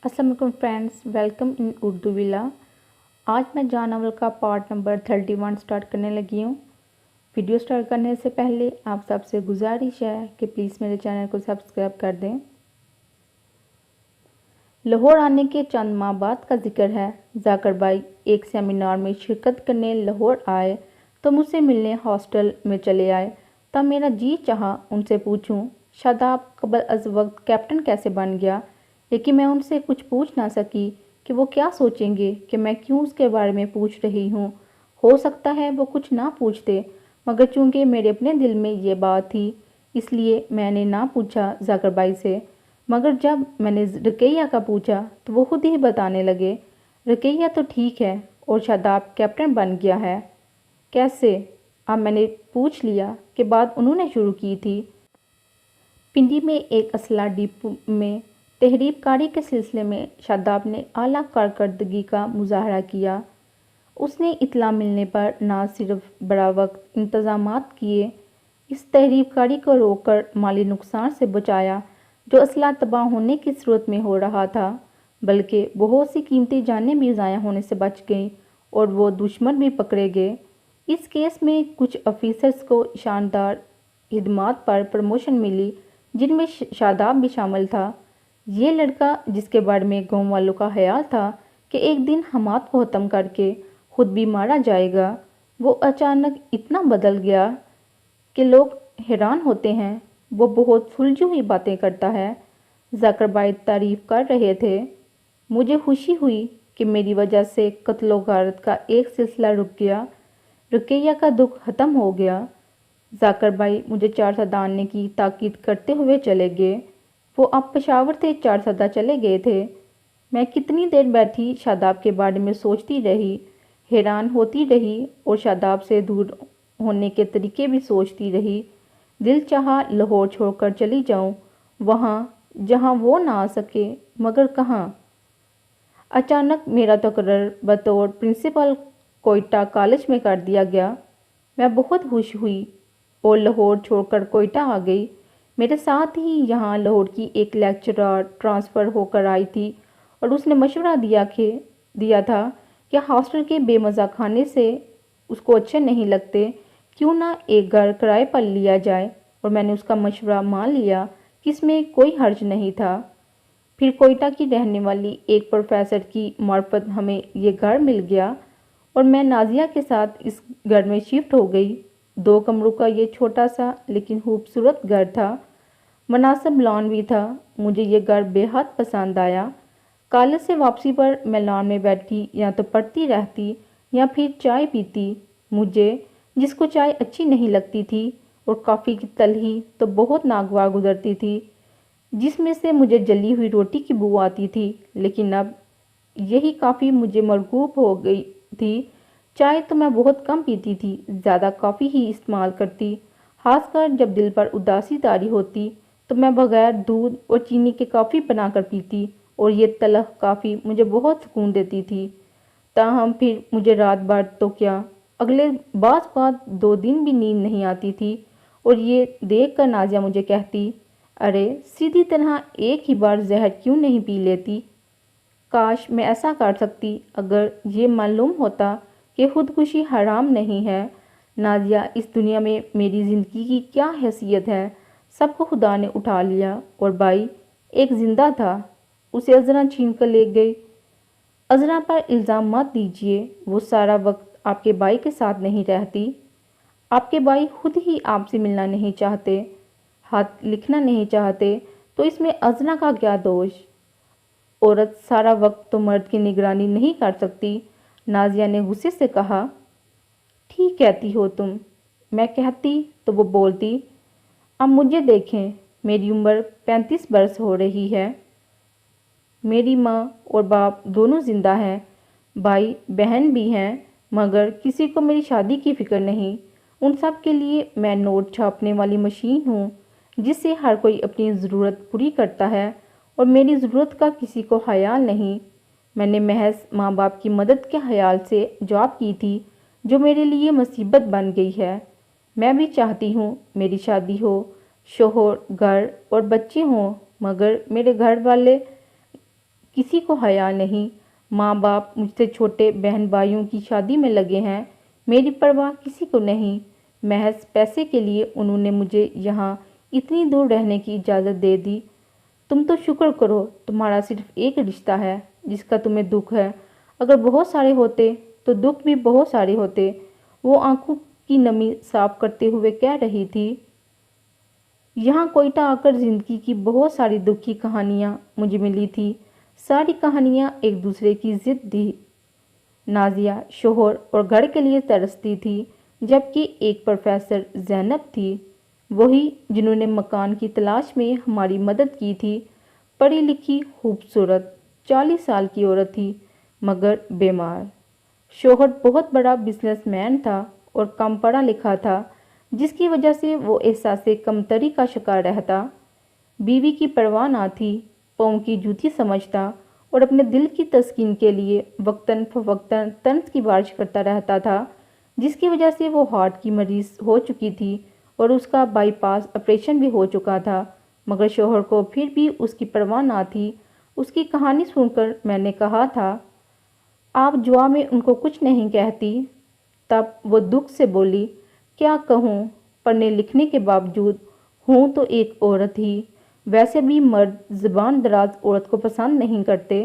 अस्सलाम वालेकुम friends, welcome in Urdu villa. आज मैं जान नावल का पार्ट नंबर 31 स्टार्ट करने लगी हूँ। वीडियो स्टार्ट करने से पहले आप सबसे गुजारिश है कि प्लीज़ मेरे चैनल को सब्सक्राइब कर दें। लाहौर आने के चंद माह बाद का जिक्र है। जाकर भाई एक सेमिनार में शिरकत करने लाहौर आए तो मुझसे मिलने हॉस्टल में चले आए। तब मेरा जी चाहा उनसे पूछूं, शादाब कबल अज़ वक्त कैप्टन कैसे बन गया, लेकिन मैं उनसे कुछ पूछ ना सकी कि वो क्या सोचेंगे कि मैं क्यों उसके बारे में पूछ रही हूँ। हो सकता है वो कुछ ना पूछते, मगर चूंकि मेरे अपने दिल में ये बात थी इसलिए मैंने ना पूछा जाकर भाई से। मगर जब मैंने रुकैया का पूछा तो वो खुद ही बताने लगे, रुकैया तो ठीक है और शादाब कैप्टन बन गया है। कैसे? अब मैंने पूछ लिया कि बात उन्होंने शुरू की थी। पिंडी में एक असला डिपो में तहरीब कारी के सिलसिले में शादाब ने आला कारकर्दगी का मुजाहरा किया। उसने इत्तला मिलने पर न सिर्फ बड़ा वक्त इंतजामात किए, इस तहरीब कारी को रोककर माली नुकसान से बचाया जो असला तबाह होने की सूरत में हो रहा था, बल्कि बहुत सी कीमती जानें भी ज़ाया होने से बच गईं और वो दुश्मन भी पकड़े गए। इस केस में कुछ ऑफिसर्स को शानदार खिदमात पर प्रमोशन मिली, जिनमें शादाब भी शामिल था। ये लड़का जिसके बारे में गाँव वालों का ख्याल था कि एक दिन हमाद को ख़त्म करके खुद भी मारा जाएगा, वो अचानक इतना बदल गया कि लोग हैरान होते हैं। वो बहुत सुलझी हुई बातें करता है। जाकर भाई तारीफ कर रहे थे। मुझे खुशी हुई कि मेरी वजह से कत्लो गारत का एक सिलसिला रुक गया। रुकैया का दुख ख़त्म हो गया। जाकर भाई मुझे चारसदा आने की ताकीद करते हुए चले गए। वो अब पेशावर से चारसदा चले गए थे। मैं कितनी देर बैठी शादाब के बारे में सोचती रही, हैरान होती रही और शादाब से दूर होने के तरीके भी सोचती रही। दिल चाहा लाहौर छोड़कर चली जाऊं, वहाँ जहाँ वो ना आ सके, मगर कहाँ। अचानक मेरा तकर्रर बतौर प्रिंसिपल कोयटा कॉलेज में कर दिया गया। मैं बहुत खुश हुई और लाहौर छोड़कर कोयटा आ गई। मेरे साथ ही यहाँ लाहौर की एक लेक्चरर ट्रांसफ़र होकर आई थी और उसने मशवरा दिया था कि हॉस्टल के बेमज़ा खाने से उसको अच्छे नहीं लगते, क्यों ना एक घर किराए पर लिया जाए। और मैंने उसका मशवरा मान लिया कि इसमें कोई हर्ज नहीं था। फिर कोयटा की रहने वाली एक प्रोफेसर की मार्फत हमें ये घर मिल गया और मैं नाजिया के साथ इस घर में शिफ्ट हो गई। 2 कमरों का ये छोटा सा लेकिन खूबसूरत घर था। मुनासिब लॉन भी था। मुझे ये घर बेहद पसंद आया। कॉलेज से वापसी पर मैं लॉन में बैठी या तो पढ़ती रहती या फिर चाय पीती। मुझे जिसको चाय अच्छी नहीं लगती थी और कॉफ़ी की तलही तो बहुत नागवार गुजरती थी, जिसमें से मुझे जली हुई रोटी की बू आती थी। लेकिन अब यही काफ़ी मुझे मरगूब हो गई थी। चाय तो मैं बहुत कम पीती थी, ज़्यादा कॉफ़ी ही इस्तेमाल करती। खासकर जब दिल पर उदासी तारी होती तो मैं बगैर दूध और चीनी के कॉफ़ी बनाकर पीती और ये तलख कॉफ़ी मुझे बहुत सुकून देती थी। ताहम फिर मुझे रात भर तो क्या, अगले बात 2 दिन भी नींद नहीं आती थी और ये देख कर नाजिया मुझे कहती, अरे सीधी तरह एक ही बार जहर क्यों नहीं पी लेती। काश मैं ऐसा कर सकती अगर ये मालूम होता कि खुदकुशी हराम नहीं है। नाजिया, इस दुनिया में मेरी ज़िंदगी की क्या हैसियत है। सबको खुदा ने उठा लिया और भाई एक जिंदा था, उसे अजरा छीन कर ले गई। अजरा पर इल्ज़ाम मत दीजिए, वो सारा वक्त आपके भाई के साथ नहीं रहती। आपके भाई खुद ही आपसे मिलना नहीं चाहते, हाथ लिखना नहीं चाहते, तो इसमें अजरा का क्या दोष। औरत सारा वक्त तो मर्द की निगरानी नहीं कर सकती। नाजिया ने गुस्से से कहा, ठीक कहती हो तुम। मैं कहती तो वो बोलती, अब मुझे देखें, मेरी उम्र 35 बरस हो रही है। मेरी माँ और बाप दोनों ज़िंदा हैं, भाई बहन भी हैं, मगर किसी को मेरी शादी की फ़िक्र नहीं। उन सब के लिए मैं नोट छापने वाली मशीन हूँ, जिससे हर कोई अपनी ज़रूरत पूरी करता है और मेरी ज़रूरत का किसी को ख्याल नहीं। मैंने महज माँ बाप की मदद के ख्याल से जॉब की थी, जो मेरे लिए मुसीबत बन गई है। मैं भी चाहती हूँ मेरी शादी हो, शोहर, घर और बच्चे हों, मगर मेरे घर वाले किसी को हया नहीं। माँ बाप मुझसे छोटे बहन भाइयों की शादी में लगे हैं, मेरी परवाह किसी को नहीं। महज पैसे के लिए उन्होंने मुझे यहाँ इतनी दूर रहने की इजाज़त दे दी। तुम तो शुक्र करो तुम्हारा सिर्फ एक रिश्ता है जिसका तुम्हें दुख है। अगर बहुत सारे होते तो दुख भी बहुत सारे होते। वो आंखों की नमी साफ करते हुए कह रही थी। यहाँ कोयटा आकर जिंदगी की बहुत सारी दुख की कहानियाँ मुझे मिली थी। सारी कहानियाँ एक दूसरे की जिद थी। नाजिया शोहर और घर के लिए तरसती थी, जबकि एक प्रोफेसर ज़ैनब थी, वही जिन्होंने मकान की तलाश में हमारी मदद की थी। पढ़ी लिखी खूबसूरत 40 साल की औरत थी, मगर बीमार। शोहर बहुत बड़ा बिजनेसमैन था और कम पढ़ा लिखा था, जिसकी वजह से वो एहसासे कमतरी का शिकार रहता। बीवी की परवाह ना थी, पाँव की जूती समझता और अपने दिल की तस्कीन के लिए वक्तन फवक्तन तंज की बारिश करता रहता था, जिसकी वजह से वो हार्ट की मरीज हो चुकी थी और उसका बाईपास ऑपरेशन भी हो चुका था। मगर शोहर को फिर भी उसकी परवाह ना थी। उसकी कहानी सुनकर मैंने कहा था, आप जुआ में उनको कुछ नहीं कहती। तब वो दुख से बोली, क्या कहूँ, पढ़ने लिखने के बावजूद हूँ तो एक औरत ही। वैसे भी मर्द ज़बान दराज औरत को पसंद नहीं करते।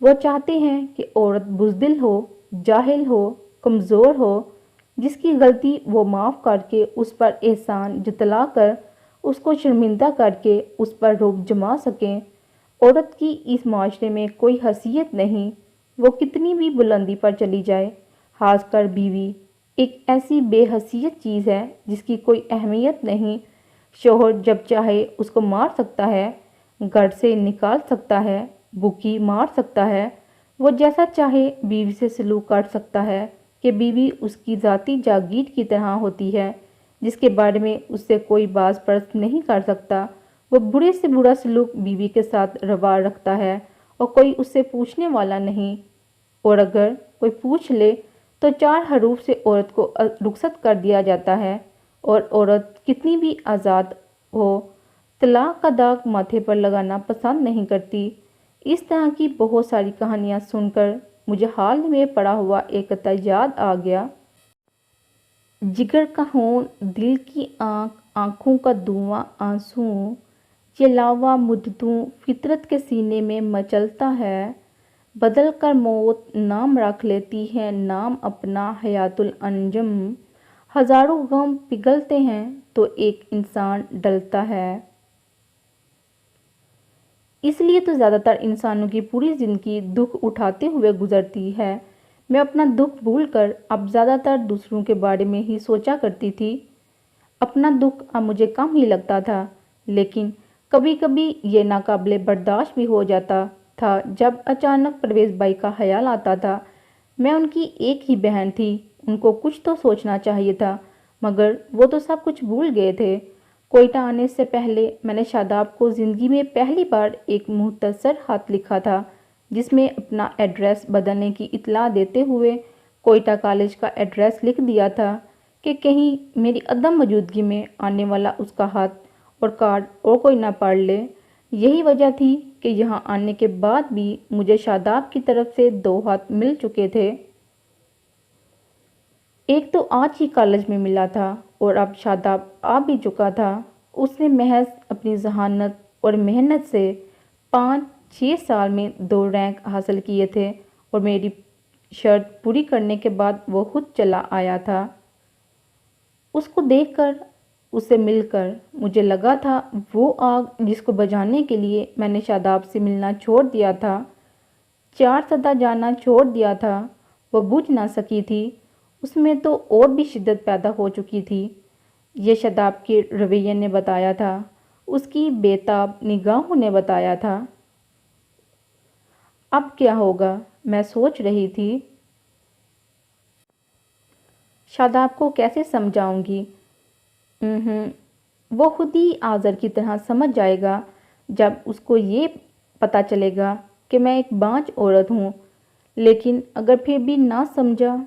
वो चाहते हैं कि औरत बुज़दिल हो, जाहिल हो, कमज़ोर हो, जिसकी गलती वो माफ़ करके उस पर एहसान जतला कर उसको शर्मिंदा करके उस पर रोब जमा सकें। औरत की इस माशरे में कोई हैसियत नहीं, वो कितनी भी बुलंदी पर चली जाए। खासकर बीवी एक ऐसी बेहैसियत चीज़ है जिसकी कोई अहमियत नहीं। शोहर जब चाहे उसको मार सकता है, घर से निकाल सकता है, भूखी मार सकता है। वो जैसा चाहे बीवी से सलूक कर सकता है कि बीवी उसकी ज़ाती जागीर की तरह होती है, जिसके बारे में उससे कोई बाज पर्स नहीं कर सकता। वो बुरे से बुरा सलूक बीवी के साथ रवा रखता है और कोई उससे पूछने वाला नहीं। और अगर कोई पूछ ले तो 4 हरूफ से औरत को रुखसत कर दिया जाता है। और औरत कितनी भी आज़ाद हो, तलाक का दाग माथे पर लगाना पसंद नहीं करती। इस तरह की बहुत सारी कहानियाँ सुनकर मुझे हाल में पड़ा हुआ एक कथा याद आ गया। जिगर का खून, दिल की आँख, आँखों का धुआं, आंसू, ये लावा मुद्दों फितरत के सीने में मचलता है। बदल कर मौत नाम रख लेती है, नाम अपना हयातुल अंजम। हजारों गम पिघलते हैं तो एक इंसान डलता है। इसलिए तो ज़्यादातर इंसानों की पूरी ज़िंदगी दुख उठाते हुए गुजरती है। मैं अपना दुख भूलकर अब ज़्यादातर दूसरों के बारे में ही सोचा करती थी। अपना दुख अब मुझे कम ही लगता था, लेकिन कभी कभी ये नाकाबिले बर्दाश्त भी हो जाता था जब अचानक परवेज़ भाई का ख्याल आता था। मैं उनकी एक ही बहन थी, उनको कुछ तो सोचना चाहिए था, मगर वो तो सब कुछ भूल गए थे। कोयटा आने से पहले मैंने शादाब को ज़िंदगी में पहली बार एक मुख्तसर खत लिखा था, जिसमें अपना एड्रेस बदलने की इत्तला देते हुए कोयटा कॉलेज का एड्रेस लिख दिया था कि कहीं मेरी अदम मौजूदगी में आने वाला उसका खत और कार्ड और कोई ना पढ़ ले। यही वजह थी कि यहाँ आने के बाद भी मुझे शादाब की तरफ से 2 खत मिल चुके थे। एक तो आज ही कॉलेज में मिला था और अब शादाब आ भी चुका था। उसने महज अपनी जहानत और मेहनत से 5-6 साल में 2 रैंक हासिल किए थे और मेरी शर्त पूरी करने के बाद वो खुद चला आया था। उसको देखकर, उससे मिलकर मुझे लगा था वो आग जिसको बुझाने के लिए मैंने शादाब से मिलना छोड़ दिया था, 4 सदा जाना छोड़ दिया था, वो बुझ ना सकी थी। उसमें तो और भी शिद्दत पैदा हो चुकी थी। ये शादाब के रवैये ने बताया था, उसकी बेताब निगाहों ने बताया था। अब क्या होगा, मैं सोच रही थी। शादाब को कैसे समझाऊंगी? वो खुद ही आज़र की तरह समझ जाएगा जब उसको ये पता चलेगा कि मैं एक बांझ औरत हूँ। लेकिन अगर फिर भी ना समझा,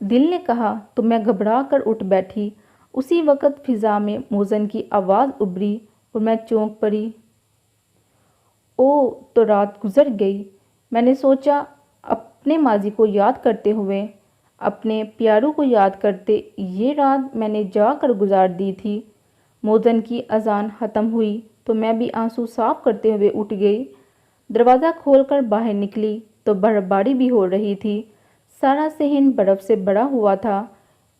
दिल ने कहा तो मैं घबरा कर उठ बैठी। उसी वक़्त फ़िज़ा में मोज़न की आवाज़ उभरी और मैं चौंक पड़ी। ओ, तो रात गुजर गई। میں نے سوچا، اپنے ماضی کو یاد کرتے ہوئے، اپنے پیاروں کو یاد کرتے یہ رات میں نے جا کر گزار دی تھی۔ مؤذن کی اذان ختم ہوئی تو میں بھی آنسو صاف کرتے ہوئے اٹھ گئی۔ دروازہ کھول کر باہر نکلی تو برف باری بھی ہو رہی تھی۔ سارا صحن برف سے بھرا ہوا تھا۔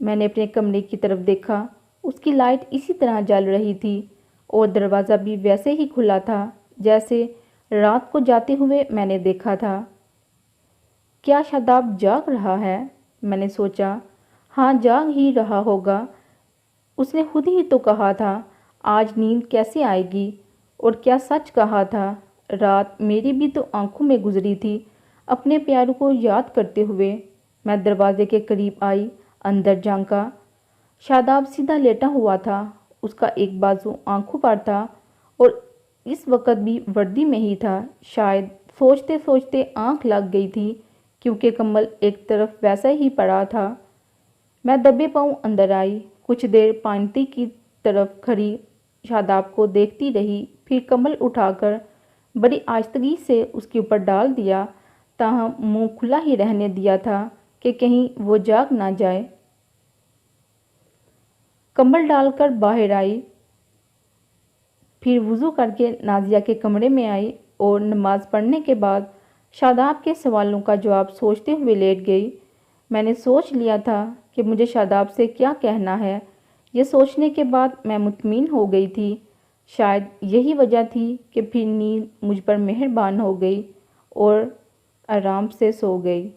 میں نے اپنے کمرے کی طرف دیکھا، اس کی لائٹ اسی طرح جل رہی تھی اور دروازہ بھی ویسے ہی کھلا تھا جیسے رات کو جاتے ہوئے میں نے دیکھا تھا۔ کیا شاداب جاگ رہا ہے؟ میں نے سوچا۔ ہاں، جاگ ہی رہا ہوگا۔ اس نے خود ہی تو کہا تھا آج نیند کیسے آئے گی، اور کیا سچ کہا تھا۔ رات میری بھی تو آنکھوں میں گزری تھی اپنے پیاروں کو یاد کرتے ہوئے۔ میں دروازے کے قریب آئی، اندر جھانکا۔ شاداب سیدھا لیٹا ہوا تھا، اس کا ایک بازو آنکھوں پر تھا اور اس وقت بھی وردی میں ہی تھا۔ شاید سوچتے سوچتے آنکھ لگ گئی تھی کیونکہ کمبل ایک طرف ویسا ہی پڑا تھا۔ میں دبے پاؤں اندر آئی، کچھ دیر پانتی کی طرف کھڑی شاداب کو دیکھتی رہی، پھر کمبل اٹھا کر بڑی آہستگی سے اس کے اوپر ڈال دیا، تاہم منہ کھلا ہی رہنے دیا تھا کہ کہیں وہ جاگ نہ جائے۔ کمبل ڈال کر باہر آئی، پھر وضو کر کے نازیہ کے کمرے میں آئی اور نماز پڑھنے کے بعد شاداب کے سوالوں کا جواب سوچتے ہوئے لیٹ گئی۔ میں نے سوچ لیا تھا کہ مجھے شاداب سے کیا کہنا ہے۔ یہ سوچنے کے بعد میں مطمئن ہو گئی تھی۔ شاید یہی وجہ تھی کہ پھر نیند مجھ پر مہربان ہو گئی اور آرام سے سو گئی۔